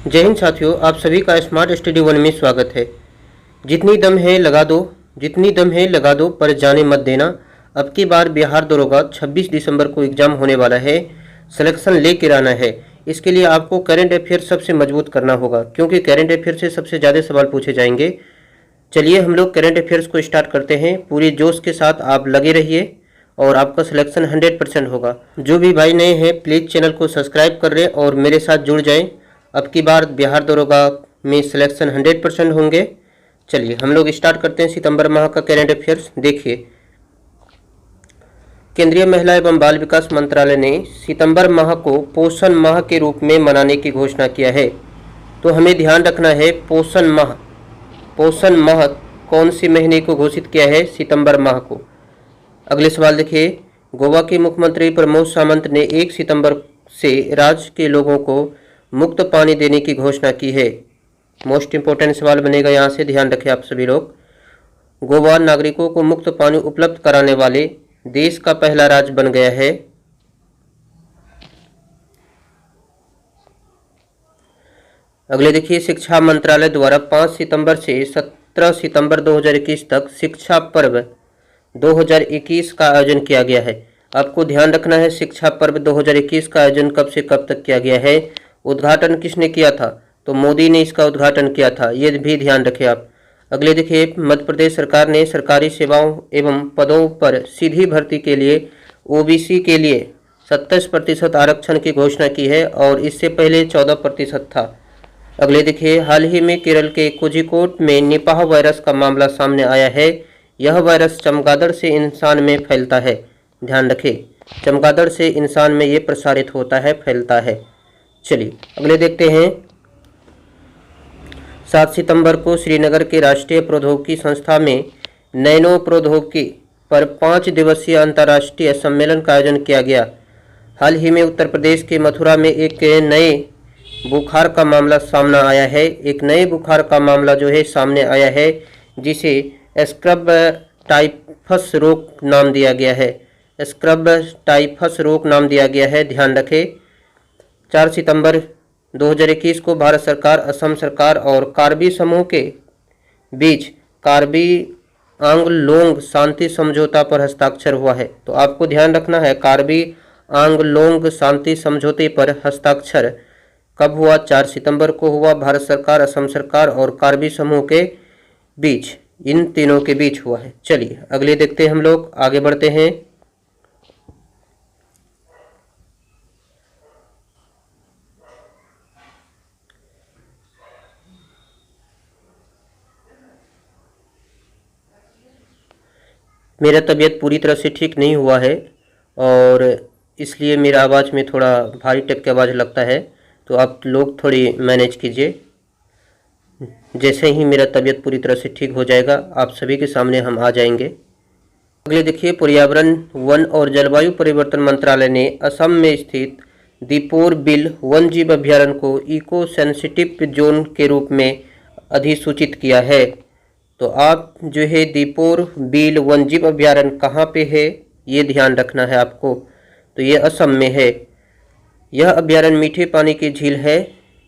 जय हिंद साथियों, आप सभी का स्मार्ट स्टडी वन में स्वागत है। जितनी दम है लगा दो, जितनी दम है लगा दो, पर जाने मत देना। अब की बार बिहार दरोगा 26 दिसंबर को एग्जाम होने वाला है। सिलेक्शन लेकर आना है। इसके लिए आपको करंट अफेयर सबसे मजबूत करना होगा, क्योंकि करंट अफेयर से सबसे ज़्यादा सवाल पूछे जाएंगे। चलिए हम लोग करंट अफेयर्स को स्टार्ट करते हैं। पूरे जोश के साथ आप लगे रहिए और आपका सिलेक्शन 100% होगा। जो भी भाई नए हैं प्लीज़ चैनल को सब्सक्राइब कर लें और मेरे साथ जुड़ जाएं। अब की बार बिहार दरोगा में सिलेक्शन 100% होंगे। चलिए हम लोग स्टार्ट करते हैं सितंबर माह का करंट अफेयर्स। देखिए, केंद्रीय महिला एवं बाल विकास मंत्रालय ने सितंबर माह को पोषण माह के रूप में मनाने की घोषणा किया है। तो हमें ध्यान रखना है, पोषण माह कौन से महीने को घोषित किया है? सितंबर माह को। अगले सवाल देखिए, गोवा के मुख्यमंत्री प्रमोद सावंत ने 1 सितंबर से राज्य के लोगों को मुफ्त पानी देने की घोषणा की है। मोस्ट इंपोर्टेंट सवाल बनेगा, यहाँ से ध्यान रखें आप सभी लोग। गोवा नागरिकों को मुफ्त पानी उपलब्ध कराने वाले देश का पहला राज्य बन गया है। अगले देखिए, शिक्षा मंत्रालय द्वारा 5 सितंबर से 17 सितंबर 2021 तक शिक्षा पर्व 2021 का आयोजन किया गया है। आपको ध्यान रखना है, शिक्षा पर्व 2021 का आयोजन कब से कब तक किया गया है। उद्घाटन किसने किया था? तो मोदी ने इसका उद्घाटन किया था, ये भी ध्यान रखें आप। अगले देखिए, मध्य प्रदेश सरकार ने सरकारी सेवाओं एवं पदों पर सीधी भर्ती के लिए ओबीसी के लिए 27% आरक्षण की घोषणा की है और इससे पहले 14% था। अगले देखिए, हाल ही में केरल के कोझिकोड में निपाह वायरस का मामला सामने आया है। यह वायरस चमगादड़ से इंसान में फैलता है। ध्यान रखें, चमगादड़ से इंसान में ये प्रसारित होता है, फैलता है। चलिए अगले देखते हैं। 7 सितंबर को श्रीनगर के राष्ट्रीय प्रौद्योगिकी संस्था में नैनो प्रौद्योगिकी पर 5 दिवसीय अंतर्राष्ट्रीय सम्मेलन का आयोजन किया गया। हाल ही में उत्तर प्रदेश के मथुरा में एक नए बुखार का मामला सामने आया है। एक नए बुखार का मामला जो है सामने आया है, जिसे स्क्रब टाइफस रोग नाम दिया गया है। स्क्रब टाइफस रोग नाम दिया गया है, ध्यान रखें। 4 सितंबर 2021 को भारत सरकार, असम सरकार और कार्बी समूह के बीच कार्बी आंगलोंग शांति समझौता पर हस्ताक्षर हुआ है। तो आपको ध्यान रखना है, कार्बी आंगलोंग शांति समझौते पर हस्ताक्षर कब हुआ? 4 सितंबर को हुआ। भारत सरकार, असम सरकार और कार्बी समूह के बीच, इन तीनों के बीच हुआ है। चलिए अगले देखते हैं, हम लोग आगे बढ़ते हैं। मेरा तबीयत पूरी तरह से ठीक नहीं हुआ है और इसलिए मेरा आवाज़ में थोड़ा भारी टाइप की आवाज़ लगता है, तो आप लोग थोड़ी मैनेज कीजिए। जैसे ही मेरा तबीयत पूरी तरह से ठीक हो जाएगा आप सभी के सामने हम आ जाएंगे। अगले देखिए, पर्यावरण, वन और जलवायु परिवर्तन मंत्रालय ने असम में स्थित दीपोर बिल वन जीव अभ्यारण्य को इको सेंसिटिव जोन के रूप में अधिसूचित किया है। तो आप जो है दीपोर बिल वन जीव अभ्यारण्य कहाँ पे है, ये ध्यान रखना है आपको। तो ये असम में है। यह अभ्यारण्य मीठे पानी की झील है।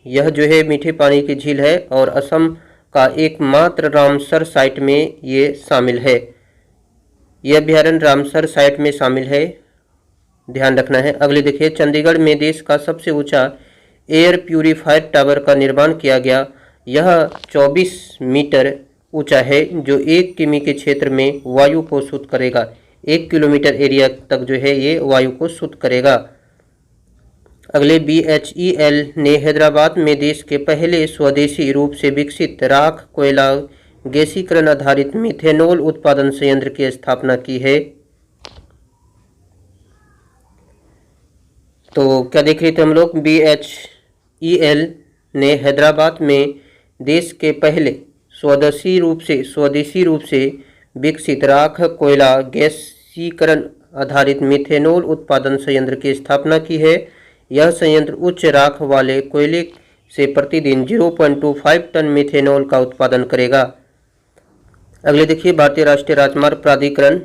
यह जो है मीठे पानी की झील है और असम का एकमात्र रामसर साइट में ये शामिल है। यह अभ्यारण्य रामसर साइट में शामिल है, ध्यान रखना है। अगले देखिए, चंडीगढ़ में देश का सबसे ऊंचा एयर प्यूरीफायर टावर का निर्माण किया गया। यह 24 मीटर ऊंचा है, जो 1 किमी के क्षेत्र में वायु को शुद्ध करेगा। 1 किलोमीटर एरिया तक जो है ये वायु को शुद्ध करेगा। अगले, BHEL ने हैदराबाद में देश के पहले स्वदेशी रूप से विकसित राख कोयला गैसीकरण आधारित मिथेनॉल उत्पादन संयंत्र की स्थापना की है। तो क्या देख रहे थे हम लोग? BHEL ने हैदराबाद में देश के पहले स्वदेशी रूप से विकसित राख कोयला गैसीकरण आधारित मिथेनॉल उत्पादन संयंत्र की स्थापना की है। यह संयंत्र उच्च राख वाले कोयले से प्रतिदिन 0.25 टन मिथेनॉल का उत्पादन करेगा। अगले देखिए, भारतीय राष्ट्रीय राजमार्ग प्राधिकरण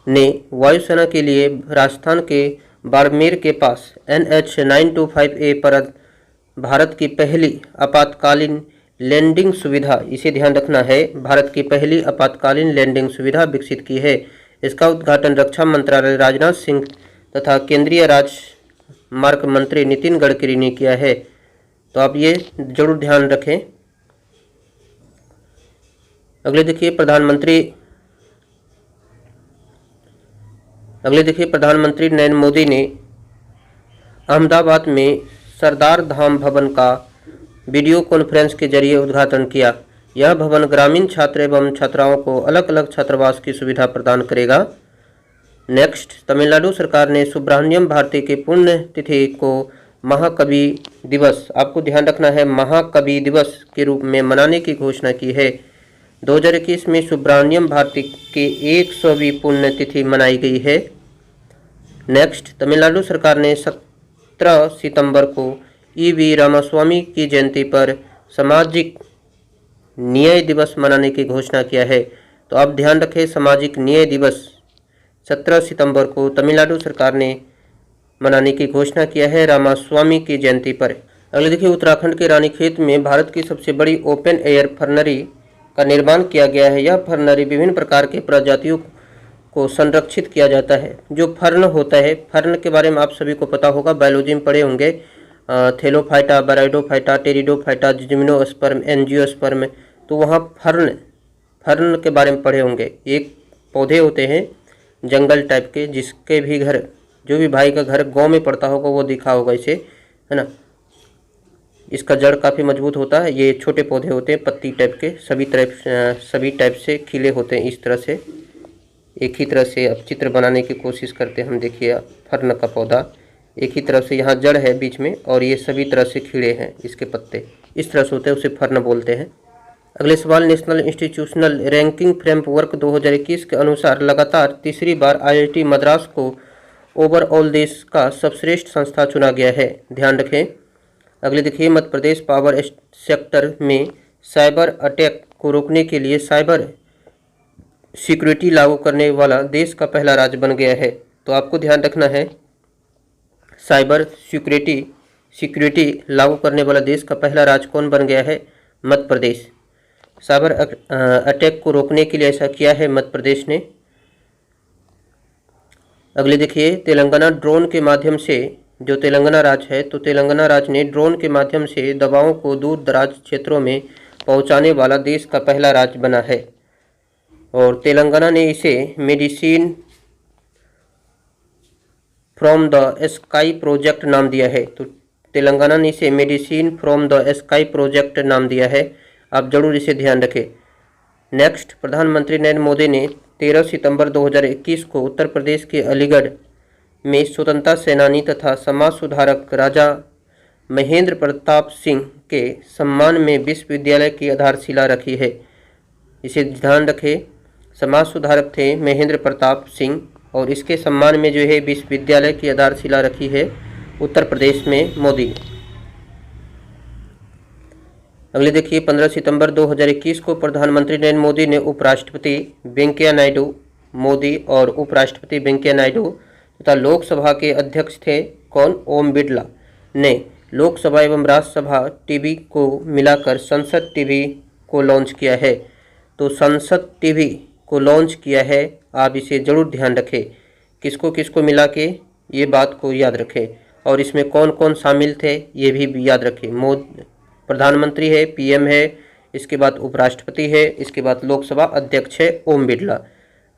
ने वायुसेना के लिए राजस्थान के बाड़मेर के पास NH 925A पर भारत की पहली आपातकालीन लैंडिंग सुविधा, इसे ध्यान रखना है, भारत की पहली आपातकालीन लैंडिंग सुविधा विकसित की है। इसका उद्घाटन रक्षा मंत्रालय राजनाथ सिंह तथा केंद्रीय राजमार्ग मंत्री नितिन गडकरी ने किया है। तो आप ये जरूर ध्यान रखें। अगले देखिए प्रधानमंत्री नरेंद्र मोदी ने अहमदाबाद में सरदार धाम भवन का वीडियो कॉन्फ्रेंस के जरिए उद्घाटन किया। यह भवन ग्रामीण छात्र एवं छात्राओं को अलग अलग छात्रावास की सुविधा प्रदान करेगा। नेक्स्ट, तमिलनाडु सरकार ने सुब्रमण्यम भारती की पुण्यतिथि को महाकवि दिवस, आपको ध्यान रखना है, महाकवि दिवस के रूप में मनाने की घोषणा की है। 2021 में सुब्रमण्यम भारती की 100वीं पुण्यतिथि मनाई गई है। नेक्स्ट, तमिलनाडु सरकार ने 17 सितंबर को ईवी रामास्वामी की जयंती पर सामाजिक न्याय दिवस मनाने की घोषणा किया है। तो आप ध्यान रखें, सामाजिक न्याय दिवस 17 सितंबर को तमिलनाडु सरकार ने मनाने की घोषणा किया है रामास्वामी की जयंती पर। अगले देखिए, उत्तराखंड के रानीखेत में भारत की सबसे बड़ी ओपन एयर फर्नरी का निर्माण किया गया है। यह फर्नरी विभिन्न प्रकार के प्रजातियों को संरक्षित किया जाता है। जो फर्न होता है, फर्न के बारे में आप सभी को पता होगा, बायोलॉजी में पढ़े होंगे, थेलोफाइटा, बैराइडोफाइटा, टेरिडोफाइटा, जिम्नोस्पर्म, एंजियोस्पर्म। तो वहाँ फर्न के बारे में पढ़े होंगे। एक पौधे होते हैं जंगल टाइप के, जिसके भी घर, जो भी भाई का घर गांव में पड़ता होगा वो दिखा होगा इसे, है ना। इसका जड़ काफ़ी मजबूत होता है। ये छोटे पौधे होते हैं पत्ती टाइप के, सभी टाइप से खिले होते हैं इस तरह से। एक ही तरह से अब चित्र बनाने की कोशिश करते हैं हम। देखिए, फर्न का पौधा एक ही तरह से, यहाँ जड़ है बीच में, और ये सभी तरह से खिले हैं इसके पत्ते, इस तरह से होते हैं, उसे फर्न बोलते हैं। अगले सवाल, नेशनल इंस्टीट्यूशनल रैंकिंग फ्रेमवर्क 2021 के अनुसार लगातार तीसरी बार IIT मद्रास को ओवरऑल देश का सर्वश्रेष्ठ संस्था चुना गया है। ध्यान रखें। अगले देखिए, मध्य प्रदेश पावर सेक्टर में साइबर अटैक को रोकने के लिए साइबर सिक्योरिटी लागू करने वाला देश का पहला राज्य बन गया है। तो आपको ध्यान रखना है, साइबर सिक्योरिटी लागू करने वाला देश का पहला राज्य कौन बन गया है? मध्य प्रदेश। साइबर अटैक को रोकने के लिए ऐसा किया है मध्य प्रदेश ने। अगले देखिए, तेलंगाना ड्रोन के माध्यम से, जो तेलंगाना राज्य है, तो तेलंगाना राज्य ने ड्रोन के माध्यम से दवाओं को दूर दराज क्षेत्रों में पहुंचाने वाला देश का पहला राज्य बना है। और तेलंगाना ने इसे medicine from the sky project नाम दिया है। तो तेलंगाना ने इसे medicine from the sky project नाम दिया है। आप जरूर इसे ध्यान रखें। नेक्स्ट, प्रधानमंत्री नरेंद्र मोदी ने 13 सितंबर 2021 को उत्तर प्रदेश के अलीगढ़ में स्वतंत्रता सेनानी तथा समाज सुधारक राजा महेंद्र प्रताप सिंह के सम्मान में विश्वविद्यालय की आधारशिला रखी है। इसे ध्यान रखें, समाज सुधारक थे महेंद्र प्रताप सिंह, और इसके सम्मान में जो है विश्वविद्यालय की आधारशिला रखी है उत्तर प्रदेश में मोदी। अगले देखिए, 15 सितंबर 2021 को प्रधानमंत्री नरेंद्र मोदी ने उपराष्ट्रपति वेंकैया नायडू तथा लोकसभा के अध्यक्ष थे कौन? ओम बिरला ने लोकसभा एवं राज्यसभा टीवी को मिलाकर संसद टीवी को लॉन्च किया है। तो संसद टीवी को लॉन्च किया है, आप इसे जरूर ध्यान रखें। किसको किसको मिला के, ये बात को याद रखें। और इसमें कौन कौन शामिल थे ये भी याद रखें। प्रधानमंत्री है, PM है, इसके बाद उपराष्ट्रपति है, इसके बाद लोकसभा अध्यक्ष है ओम बिरला।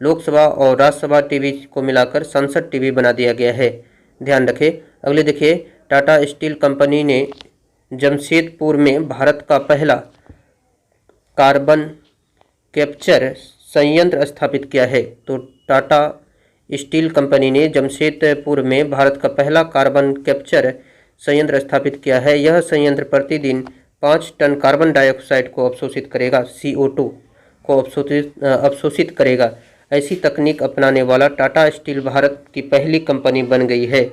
लोकसभा और राज्यसभा टीवी को मिलाकर संसद टीवी बना दिया गया है, ध्यान रखें। अगले देखिए, टाटा स्टील कंपनी ने जमशेदपुर में भारत का पहला कार्बन कैप्चर संयंत्र स्थापित किया है। तो टाटा स्टील कंपनी ने जमशेदपुर में भारत का पहला कार्बन कैप्चर संयंत्र स्थापित किया है। यह संयंत्र प्रतिदिन 5 टन कार्बन डाइऑक्साइड को अवशोषित करेगा, CO2 को अवशोषित करेगा। ऐसी तकनीक अपनाने वाला टाटा स्टील भारत की पहली कंपनी बन गई है।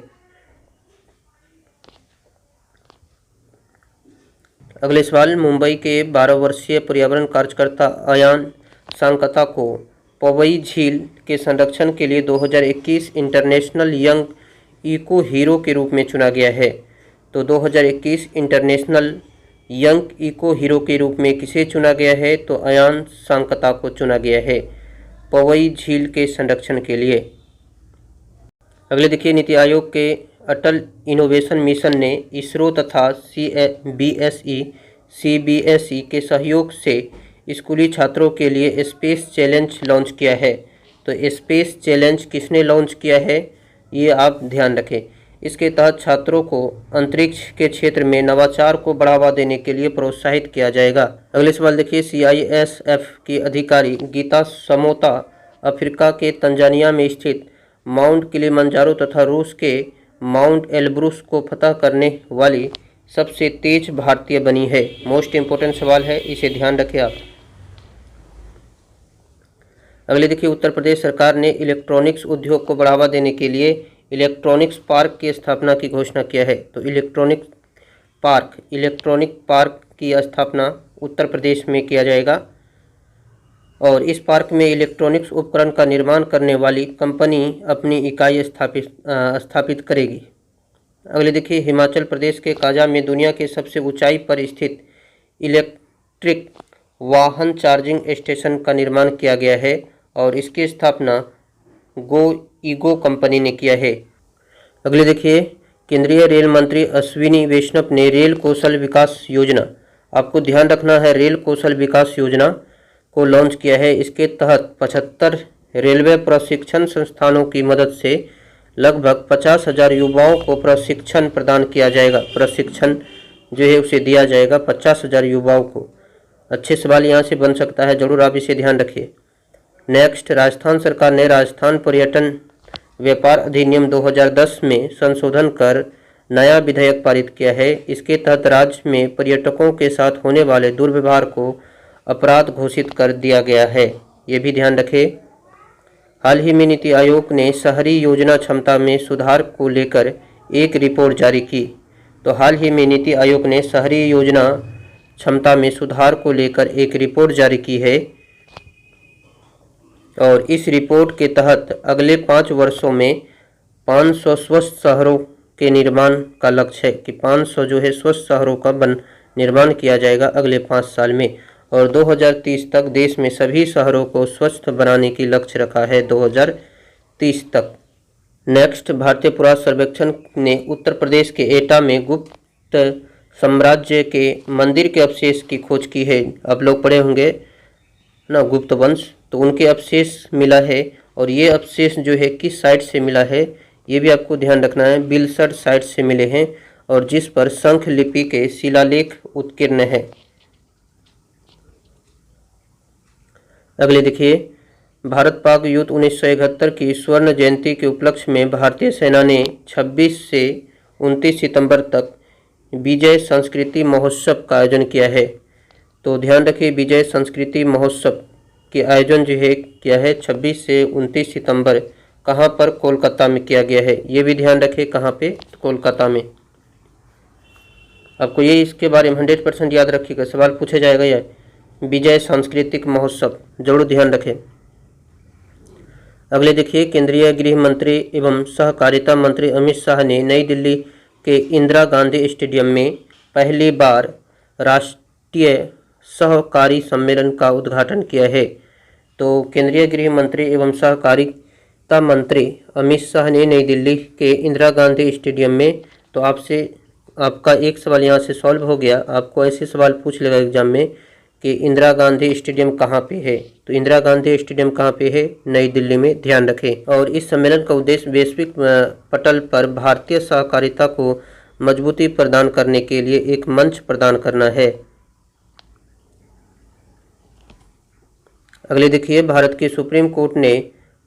अगले सवाल, मुंबई के 12 वर्षीय पर्यावरण कार्यकर्ता अयान सांकता को पवई झील के संरक्षण के लिए 2021 इंटरनेशनल यंग इको हीरो के रूप में चुना गया है। तो 2021 इंटरनेशनल यंग इको हीरो के रूप में किसे चुना गया है? तो अयान सांकता को चुना गया है पवई झील के संरक्षण के लिए। अगले देखिए, नीति आयोग के अटल इनोवेशन मिशन ने इसरो तथा सीबीएसई के सहयोग से स्कूली छात्रों के लिए स्पेस चैलेंज लॉन्च किया है। तो स्पेस चैलेंज किसने लॉन्च किया है, ये आप ध्यान रखें। इसके तहत छात्रों को अंतरिक्ष के क्षेत्र में नवाचार को बढ़ावा देने के लिए प्रोत्साहित किया जाएगा। अगले सवाल देखिए, CISF की अधिकारी गीता समोता अफ्रीका के तंजानिया में स्थित माउंट किलिमंजारो तथा रूस के माउंट एल्ब्रुस को फतह करने वाली सबसे तेज भारतीय बनी है। मोस्ट इम्पोर्टेंट सवाल है, इसे ध्यान रखें आप। अगले देखिए, उत्तर प्रदेश सरकार ने इलेक्ट्रॉनिक्स उद्योग को बढ़ावा देने के लिए इलेक्ट्रॉनिक्स पार्क की स्थापना की घोषणा किया है। तो इलेक्ट्रॉनिक पार्क की स्थापना उत्तर प्रदेश में किया जाएगा और इस पार्क में इलेक्ट्रॉनिक्स उपकरण का निर्माण करने वाली कंपनी अपनी इकाई स्थापित करेगी। अगले देखिए, हिमाचल प्रदेश के काजा में दुनिया के सबसे ऊंचाई पर स्थित इलेक्ट्रिक वाहन चार्जिंग स्टेशन का निर्माण किया गया है और इसकी स्थापना गोइगो कंपनी ने किया है। अगले देखिए, केंद्रीय रेल मंत्री अश्विनी वैष्णव ने रेल कौशल विकास योजना, आपको ध्यान रखना है, रेल कौशल विकास योजना को लॉन्च किया है। इसके तहत 75 रेलवे प्रशिक्षण संस्थानों की मदद से लगभग 50,000 युवाओं को प्रशिक्षण प्रदान किया जाएगा। प्रशिक्षण जो है उसे दिया जाएगा 50,000 युवाओं को। अच्छे सवाल यहाँ से बन सकता है, जरूर आप इसे ध्यान रखिए। नेक्स्ट, राजस्थान सरकार ने राजस्थान पर्यटन व्यापार अधिनियम 2010 में संशोधन कर नया विधेयक पारित किया है। इसके तहत राज्य में पर्यटकों के साथ होने वाले दुर्व्यवहार को अपराध घोषित कर दिया गया है, ये भी ध्यान रखें। हाल ही में नीति आयोग ने शहरी योजना क्षमता में सुधार को लेकर एक रिपोर्ट जारी की। तो हाल ही में नीति आयोग ने शहरी योजना क्षमता में सुधार को लेकर एक रिपोर्ट जारी की है और इस रिपोर्ट के तहत अगले 5 वर्षों में 500 स्वस्थ शहरों के निर्माण का लक्ष्य है कि 500 जो है स्वस्थ शहरों का निर्माण किया जाएगा अगले 5 साल में और 2030 तक देश में सभी शहरों को स्वच्छ बनाने की लक्ष्य रखा है 2030 तक। नेक्स्ट, भारतीय पुरातत्व सर्वेक्षण ने उत्तर प्रदेश के एटा में गुप्त साम्राज्य के मंदिर के अवशेष की खोज की है। आप लोग पढ़े होंगे ना गुप्त वंश, तो उनके अवशेष मिला है और ये अवशेष जो है किस साइट से मिला है ये भी आपको ध्यान रखना है। बिलसर साइट से मिले हैं और जिस पर शंख लिपि के शिलालेख उत्कीर्ण है। अगले देखिए, भारत पाक युद्ध 1971 की स्वर्ण जयंती के उपलक्ष्य में भारतीय सेना ने 26 से 29 सितंबर तक विजय संस्कृति महोत्सव का आयोजन किया है। तो ध्यान रखिए, विजय संस्कृति महोत्सव के आयोजन जो है किया है 26 से 29 सितंबर, कहाँ पर? कोलकाता में किया गया है। ये भी ध्यान रखें, कहाँ पे? कोलकाता में। आपको ये इसके बारे में 100% याद रखिएगा, सवाल पूछा जाएगा। यह विजय सांस्कृतिक महोत्सव जरूर ध्यान रखें। अगले देखिए, केंद्रीय गृह मंत्री एवं सहकारिता मंत्री अमित शाह ने नई दिल्ली के इंदिरा गांधी स्टेडियम में पहली बार राष्ट्रीय सहकारी सम्मेलन का उद्घाटन किया है। तो केंद्रीय गृह मंत्री एवं सहकारिता मंत्री अमित शाह ने नई दिल्ली के इंदिरा गांधी स्टेडियम में, तो आपका एक सवाल यहाँ से सॉल्व हो गया। आपको ऐसे सवाल पूछ लेगा एग्जाम में कि इंदिरा गांधी स्टेडियम कहाँ पे है। तो इंदिरा गांधी स्टेडियम कहाँ पे है? नई दिल्ली में, ध्यान रखें। और इस सम्मेलन का उद्देश्य वैश्विक पटल पर भारतीय सहकारिता को मजबूती प्रदान करने के लिए एक मंच प्रदान करना है। अगले देखिए, भारत के सुप्रीम कोर्ट ने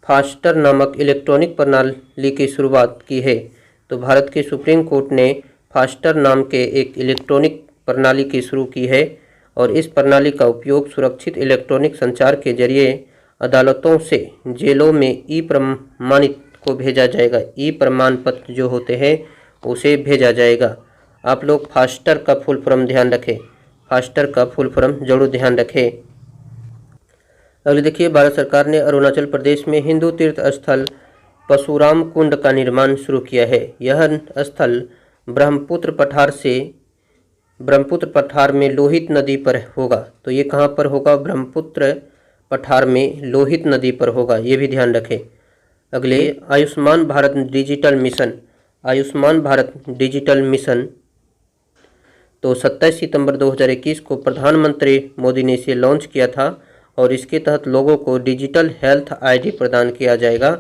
फास्टर नामक इलेक्ट्रॉनिक प्रणाली की शुरुआत की है। तो भारत के सुप्रीम कोर्ट ने फास्टर नाम के एक इलेक्ट्रॉनिक प्रणाली की शुरू की है और इस प्रणाली का उपयोग सुरक्षित इलेक्ट्रॉनिक संचार के जरिए अदालतों से जेलों में ई प्रमाणित को भेजा जाएगा। ई प्रमाण पत्र जो होते हैं उसे भेजा जाएगा। आप लोग फास्टर का फुल फॉर्म ध्यान रखें, फास्टर का फुल फॉर्म जरूर ध्यान रखें। अगले देखिए, भारत सरकार ने अरुणाचल प्रदेश में हिंदू तीर्थ स्थल परशुराम कुंड का निर्माण शुरू किया है। यह स्थल ब्रह्मपुत्र पठार में लोहित नदी पर होगा। तो ये कहाँ पर होगा? ब्रह्मपुत्र पठार में लोहित नदी पर होगा, ये भी ध्यान रखें। अगले, Ayushman Bharat digital mission. Ayushman Bharat digital mission तो 27 सितंबर 2021 को प्रधानमंत्री मोदी ने इसे लॉन्च किया था और इसके तहत लोगों को डिजिटल हेल्थ आईडी प्रदान किया जाएगा,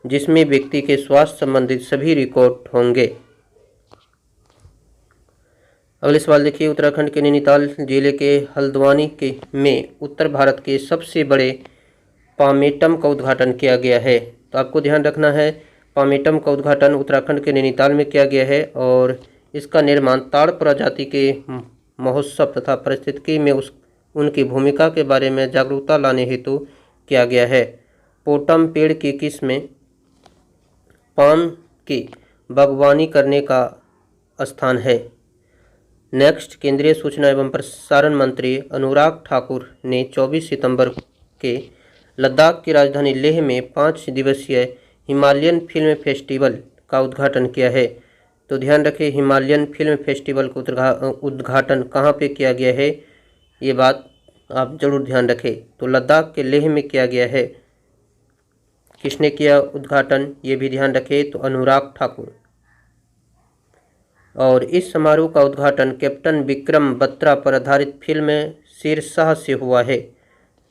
जिसमें व्यक्ति के स्वास्थ्य संबंधित सभी रिकॉर्ड होंगे। अगले सवाल देखिए, उत्तराखंड के नैनीताल जिले के हल्द्वानी में उत्तर भारत के सबसे बड़े पामेटम का उद्घाटन किया गया है। तो आपको ध्यान रखना है, पामेटम का उद्घाटन उत्तराखंड के नैनीताल में किया गया है और इसका निर्माण ताड़ प्रजाति के महोत्सव तथा पारिस्थितिकी में उनकी भूमिका के बारे में जागरूकता लाने हेतु किया गया है। पोटम पेड़ की किस्में पाम की बागवानी करने का स्थान है। नेक्स्ट, केंद्रीय सूचना एवं प्रसारण मंत्री अनुराग ठाकुर ने 24 सितंबर के लद्दाख की राजधानी लेह में 5 दिवसीय हिमालयन फिल्म फेस्टिवल का उद्घाटन किया है। तो ध्यान रखें, हिमालयन फिल्म फेस्टिवल का उद्घाटन कहाँ पे किया गया है, ये बात आप जरूर ध्यान रखें। तो लद्दाख के लेह में किया गया है। किसने किया उद्घाटन, ये भी ध्यान रखें, तो अनुराग ठाकुर। और इस समारोह का उद्घाटन कैप्टन विक्रम बत्रा पर आधारित फिल्म शेरशाह से हुआ है।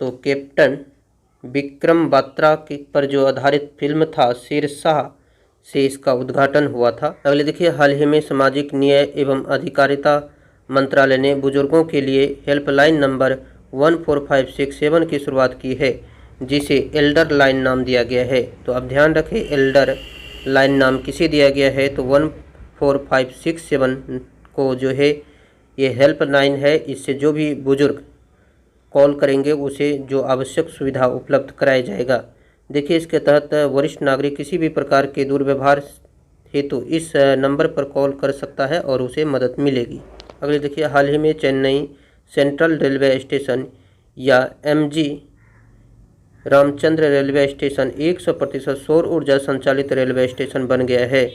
तो कैप्टन विक्रम बत्रा पर जो आधारित फिल्म था शेरशाह से इसका उद्घाटन हुआ था। अगले देखिए, हाल ही में सामाजिक न्याय एवं अधिकारिता मंत्रालय ने बुजुर्गों के लिए हेल्पलाइन नंबर 14567 की शुरुआत की है, जिसे एल्डर लाइन नाम दिया गया है। तो अब ध्यान रखें, एल्डर लाइन नाम किसे दिया गया है, तो 14567 को जो है ये हेल्पलाइन है। इससे जो भी बुजुर्ग कॉल करेंगे उसे जो आवश्यक सुविधा उपलब्ध कराया जाएगा। देखिए, इसके तहत वरिष्ठ नागरिक किसी भी प्रकार के दुर्व्यवहार हेतु इस नंबर पर कॉल कर सकता है और उसे मदद मिलेगी। अगले देखिए, हाल ही में चेन्नई सेंट्रल रेलवे स्टेशन या MG रामचंद्र रेलवे स्टेशन 100% सौर ऊर्जा संचालित रेलवे स्टेशन बन गया है।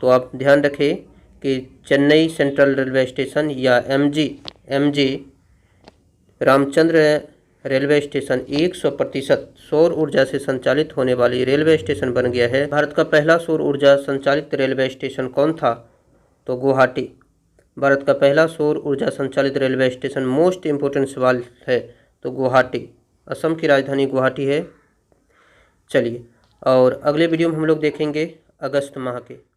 तो आप ध्यान रखें कि चेन्नई सेंट्रल रेलवे स्टेशन या MG रामचंद्र रेलवे स्टेशन 100% सौर ऊर्जा से संचालित होने वाली रेलवे स्टेशन बन गया है। भारत का पहला सौर ऊर्जा संचालित रेलवे स्टेशन कौन था? तो गुवाहाटी। भारत का पहला सौर ऊर्जा संचालित रेलवे स्टेशन, मोस्ट इम्पोर्टेंट सवाल है, तो गुवाहाटी। असम की राजधानी गुवाहाटी है। चलिए, और अगले वीडियो में हम लोग देखेंगे अगस्त माह के